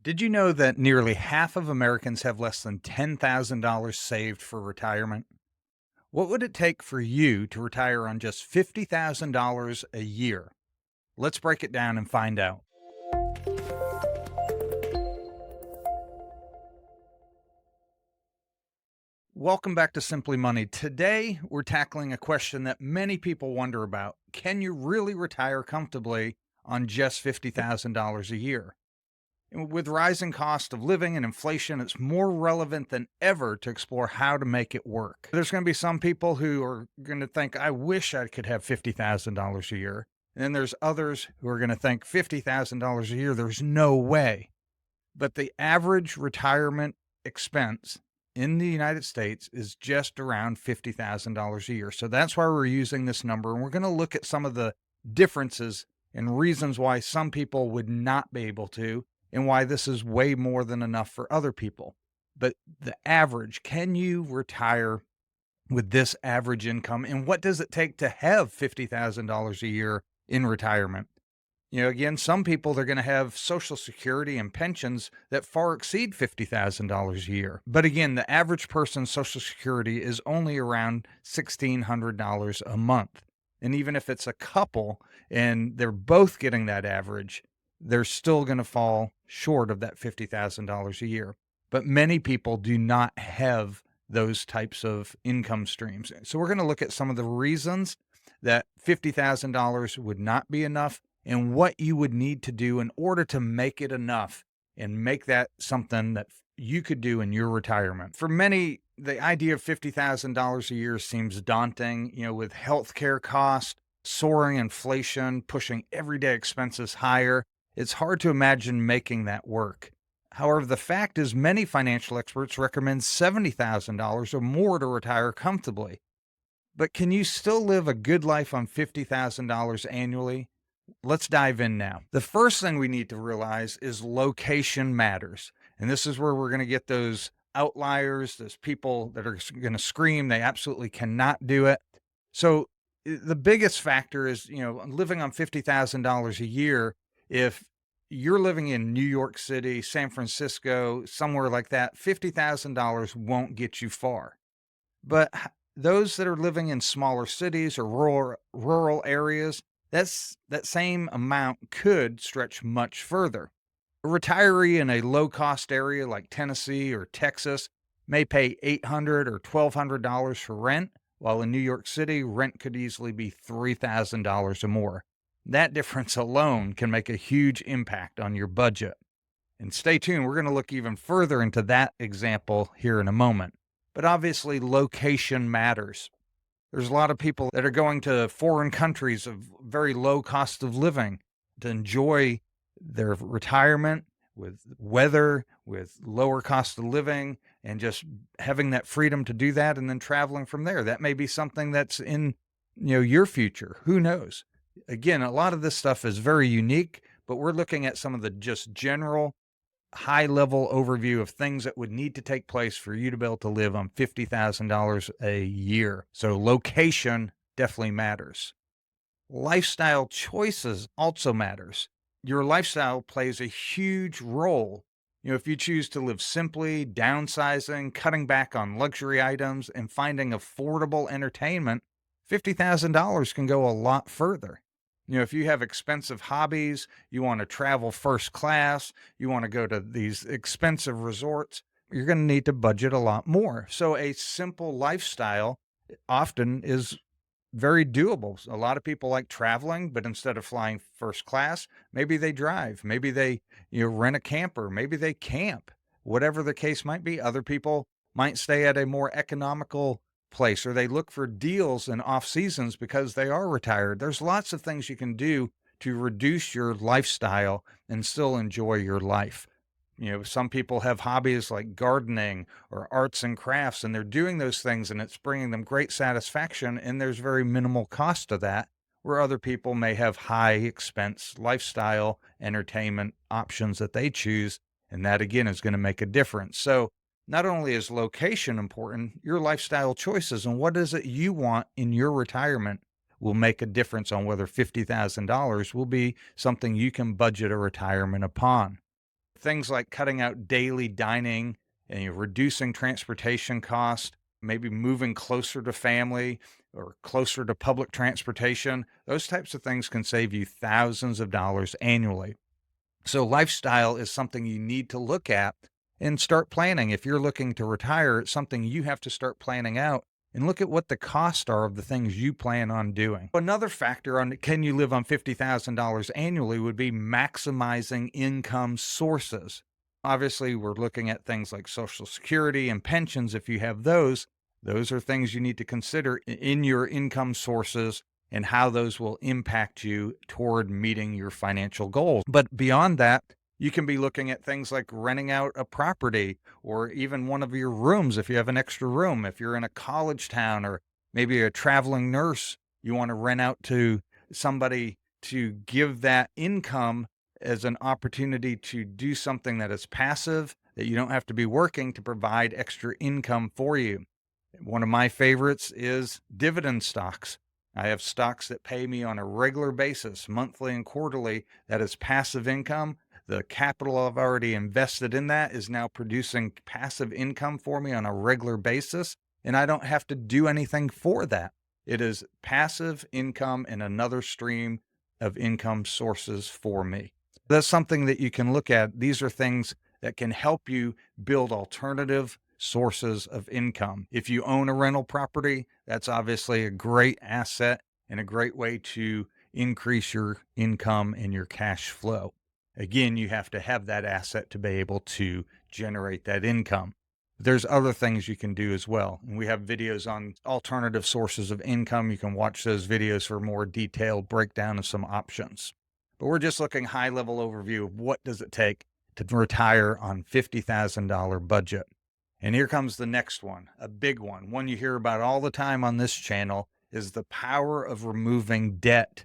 Did you know that nearly half of Americans have less than $10,000 saved for retirement? What would it take for you to retire on just $50,000 a year? Let's break it down and find out. Welcome back to Simply Money. Today, we're tackling a question that many people wonder about. Can you really retire comfortably on just $50,000 a year? And with rising cost of living and inflation, it's more relevant than ever to explore how to make it work. There's going to be some people who are going to think, I wish I could have $50,000 a year. And then there's others who are going to think $50,000 a year, there's no way. But the average retirement expense in the United States is just around $50,000 a year. So that's why we're using this number. And we're going to look at some of the differences and reasons why some people would not be able to and why this is way more than enough for other people. But the average, can you retire with this average income? And what does it take to have $50,000 a year in retirement? Again, some people, they're going to have Social Security and pensions that far exceed $50,000 a year. But again, the average person's Social Security is only around $1,600 a month. And even if it's a couple and they're both getting that average, they're still going to fall short of that $50,000 a year. But many people do not have those types of income streams. So we're going to look at some of the reasons that $50,000 would not be enough and what you would need to do in order to make it enough and make that something that you could do in your retirement. For many, the idea of $50,000 a year seems daunting, with healthcare costs, soaring inflation, pushing everyday expenses higher. It's hard to imagine making that work. However, the fact is many financial experts recommend $70,000 or more to retire comfortably. But can you still live a good life on $50,000 annually? Let's dive in now. The first thing we need to realize is location matters. And this is where we're going to get those outliers, those people that are going to scream they absolutely cannot do it. So the biggest factor is, living on $50,000 a year. If you're living in New York City, San Francisco, somewhere like that, $50,000 won't get you far. But those that are living in smaller cities or rural areas, that same amount could stretch much further. A retiree in a low-cost area like Tennessee or Texas may pay $800 or $1,200 for rent, while in New York City, rent could easily be $3,000 or more. That difference alone can make a huge impact on your budget. And stay tuned, we're going to look even further into that example here in a moment. But obviously, location matters. There's a lot of people that are going to foreign countries of very low cost of living to enjoy their retirement with weather, with lower cost of living, and just having that freedom to do that and then traveling from there. That may be something that's in, your future. Who knows? Again, a lot of this stuff is very unique, but we're looking at some of the just general high level overview of things that would need to take place for you to be able to live on $50,000 a year. So location definitely matters. Lifestyle choices also matters. Your lifestyle plays a huge role. If you choose to live simply, downsizing, cutting back on luxury items, and finding affordable entertainment, $50,000 can go a lot further. If you have expensive hobbies, you want to travel first class, you want to go to these expensive resorts, you're going to need to budget a lot more. So a simple lifestyle often is very doable. A lot of people like traveling, but instead of flying first class, maybe they drive, maybe they rent a camper, maybe they camp, whatever the case might be. Other people might stay at a more economical place, or they look for deals in off seasons because they are retired. There's lots of things you can do to reduce your lifestyle and still enjoy your life. Some people have hobbies like gardening or arts and crafts, and they're doing those things and it's bringing them great satisfaction, and there's very minimal cost to that, where other people may have high expense lifestyle entertainment options that they choose, and that again is going to make a difference. So not only is location important, your lifestyle choices and what is it you want in your retirement will make a difference on whether $50,000 will be something you can budget a retirement upon. Things like cutting out daily dining and reducing transportation cost, maybe moving closer to family or closer to public transportation. Those types of things can save you thousands of dollars annually. So, lifestyle is something you need to look at and start planning. If you're looking to retire, it's something you have to start planning out and look at what the costs are of the things you plan on doing. Another factor on can you live on $50,000 annually would be maximizing income sources. Obviously, we're looking at things like Social Security and pensions. If you have those are things you need to consider in your income sources and how those will impact you toward meeting your financial goals. But beyond that, you can be looking at things like renting out a property or even one of your rooms if you have an extra room. If you're in a college town or maybe a traveling nurse, you want to rent out to somebody to give that income as an opportunity to do something that is passive, that you don't have to be working to provide extra income for you. One of my favorites is dividend stocks. I have stocks that pay me on a regular basis, monthly and quarterly. That is passive income. The capital I've already invested in that is now producing passive income for me on a regular basis, and I don't have to do anything for that. It is passive income and another stream of income sources for me. That's something that you can look at. These are things that can help you build alternative sources of income. If you own a rental property, that's obviously a great asset and a great way to increase your income and your cash flow. Again, you have to have that asset to be able to generate that income. There's other things you can do as well. And we have videos on alternative sources of income. You can watch those videos for more detailed breakdown of some options. But we're just looking high level overview of what does it take to retire on $50,000 budget. And here comes the next one, a big one you hear about all the time on this channel is the power of removing debt.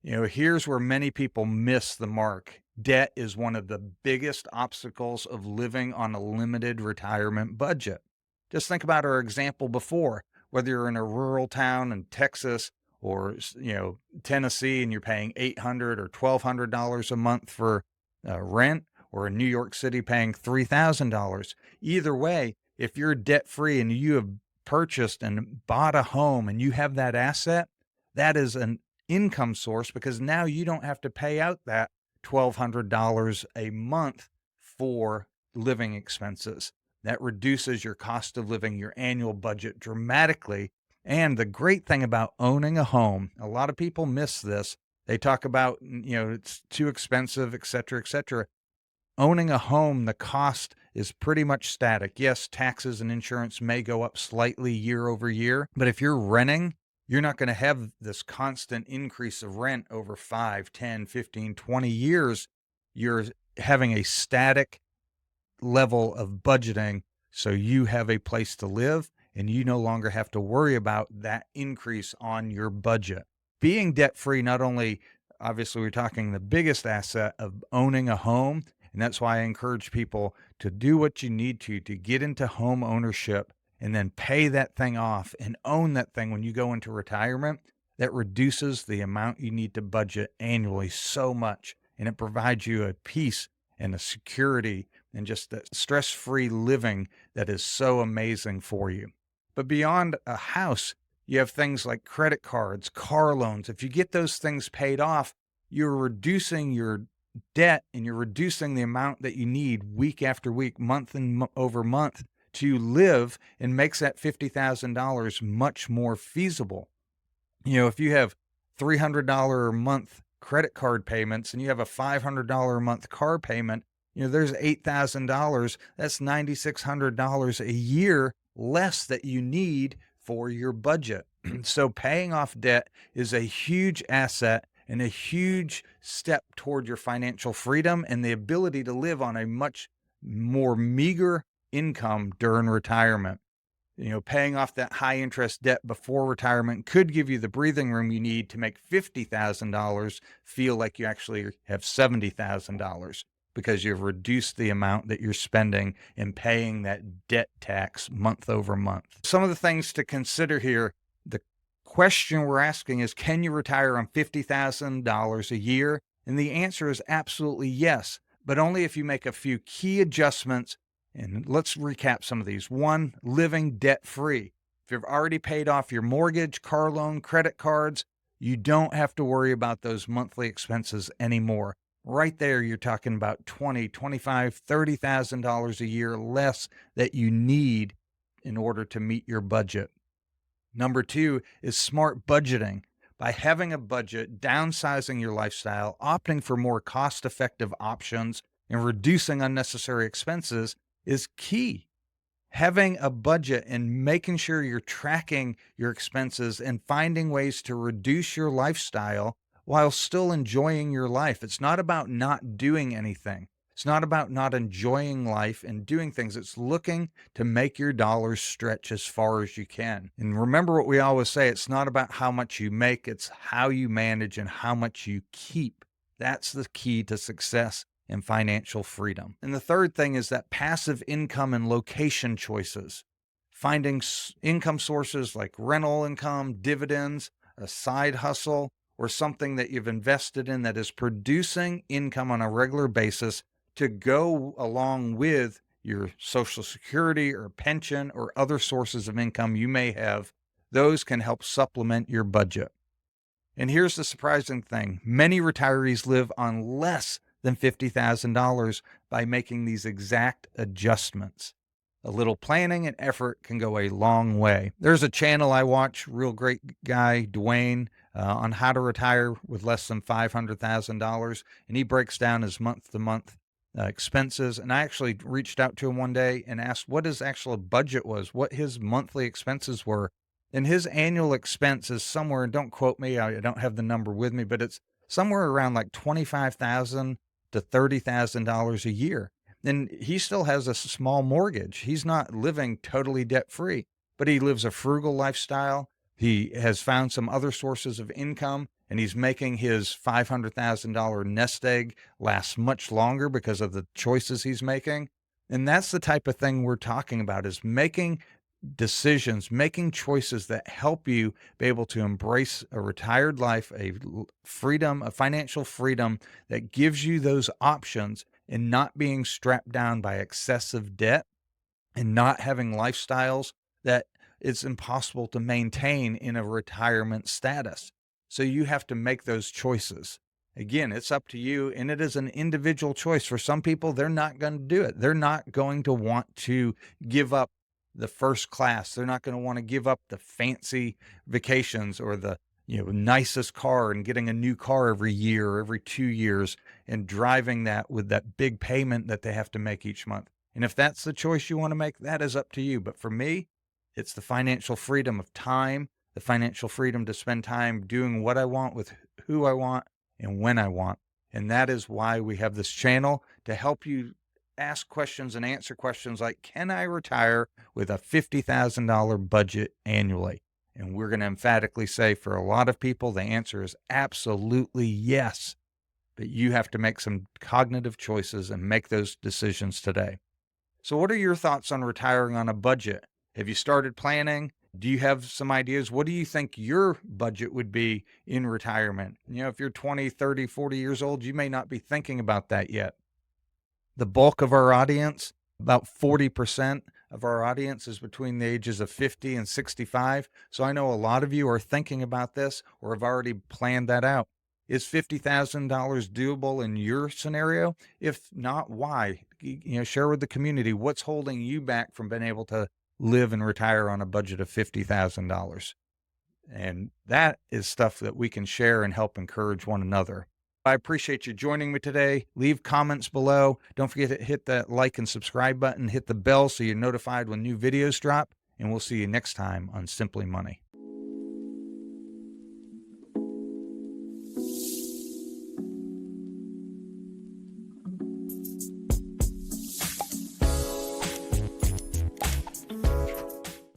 Here's where many people miss the mark. Debt is one of the biggest obstacles of living on a limited retirement budget. Just think about our example before, whether you're in a rural town in Texas or, Tennessee and you're paying $800 or $1,200 a month for rent, or in New York City paying $3,000. Either way, if you're debt free and you have purchased and bought a home and you have that asset, that is an income source because now you don't have to pay out that $1,200 a month for living expenses. That reduces your cost of living, your annual budget dramatically. And the great thing about owning a home, a lot of people miss this. They talk about, it's too expensive, et cetera, et cetera. Owning a home, the cost is pretty much static. Yes, taxes and insurance may go up slightly year over year, but if you're renting, you're not going to have this constant increase of rent over 5, 10, 15, 20 years. You're having a static level of budgeting, so you have a place to live and you no longer have to worry about that increase on your budget. Being debt free, not only obviously we're talking the biggest asset of owning a home, and that's why I encourage people to do what you need to get into home ownership and then pay that thing off and own that thing when you go into retirement. That reduces the amount you need to budget annually so much, and it provides you a peace and a security and just a stress-free living that is so amazing for you. But beyond a house, you have things like credit cards, car loans. If you get those things paid off, you're reducing your debt and you're reducing the amount that you need week after week, month and over month to live, and makes that $50,000 much more feasible. If you have $300 a month credit card payments and you have a $500 a month car payment, there's $8,000. That's $9,600 a year less that you need for your budget. So paying off debt is a huge asset and a huge step toward your financial freedom and the ability to live on a much more meager income during retirement. Paying off that high interest debt before retirement could give you the breathing room you need to make $50,000 feel like you actually have $70,000 because you've reduced the amount that you're spending and paying that debt tax month over month. Some of the things to consider here, the question we're asking is, can you retire on $50,000 a year? And the answer is absolutely yes. but only if you make a few key adjustments. And let's recap some of these. One, living debt free. If you've already paid off your mortgage, car loan, credit cards, you don't have to worry about those monthly expenses anymore. Right there, you're talking about $20, $25, $30,000 a year less that you need in order to meet your budget. Number two is smart budgeting. By having a budget, downsizing your lifestyle, opting for more cost effective options, and reducing unnecessary expenses is key. Having a budget and making sure you're tracking your expenses and finding ways to reduce your lifestyle while still enjoying your life. It's not about not doing anything. It's not about not enjoying life and doing things. It's looking to make your dollars stretch as far as you can. And remember what we always say, it's not about how much you make, it's how you manage and how much you keep. That's the key to success and financial freedom. And the third thing is that passive income and location choices. Finding income sources like rental income, dividends, a side hustle, or something that you've invested in that is producing income on a regular basis to go along with your Social Security or pension or other sources of income you may have. Those can help supplement your budget. And here's the surprising thing. Many retirees live on less than $50,000 by making these exact adjustments. A little planning and effort can go a long way. There's a channel I watch, real great guy, Dwayne, on how to retire with less than $500,000. And he breaks down his month-to-month expenses. And I actually reached out to him one day and asked what his actual budget was, what his monthly expenses were. And his annual expense is somewhere, don't quote me, I don't have the number with me, but it's somewhere around like $25,000 to $30,000 a year. And he still has a small mortgage. He's not living totally debt free, but he lives a frugal lifestyle. He has found some other sources of income, and he's making his $500,000 nest egg last much longer because of the choices he's making. And that's the type of thing we're talking about, is making decisions, making choices that help you be able to embrace a retired life, a freedom, a financial freedom that gives you those options, and not being strapped down by excessive debt and not having lifestyles that it's impossible to maintain in a retirement status. So you have to make those choices. Again, it's up to you, and it is an individual choice. For some people, they're not going to do it. They're not going to want to give up the first class. They're not going to want to give up the fancy vacations or the nicest car and getting a new car every year or every 2 years and driving that with that big payment that they have to make each month. And if that's the choice you want to make, that is up to you. But for me, it's the financial freedom of time, the financial freedom to spend time doing what I want with who I want and when I want. And that is why we have this channel, to help you ask questions and answer questions like, can I retire with a $50,000 budget annually? And we're going to emphatically say for a lot of people, the answer is absolutely yes. But you have to make some cognitive choices and make those decisions today. So what are your thoughts on retiring on a budget? Have you started planning? Do you have some ideas? What do you think your budget would be in retirement? If you're 20, 30, 40 years old, you may not be thinking about that yet. The bulk of our audience, about 40% of our audience, is between the ages of 50 and 65. So I know a lot of you are thinking about this or have already planned that out. Is $50,000 doable in your scenario? If not, why? Share with the community what's holding you back from being able to live and retire on a budget of $50,000. And that is stuff that we can share and help encourage one another. I appreciate you joining me today. Leave comments below. Don't forget to hit that like and subscribe button. Hit the bell so you're notified when new videos drop. And we'll see you next time on Simply Money.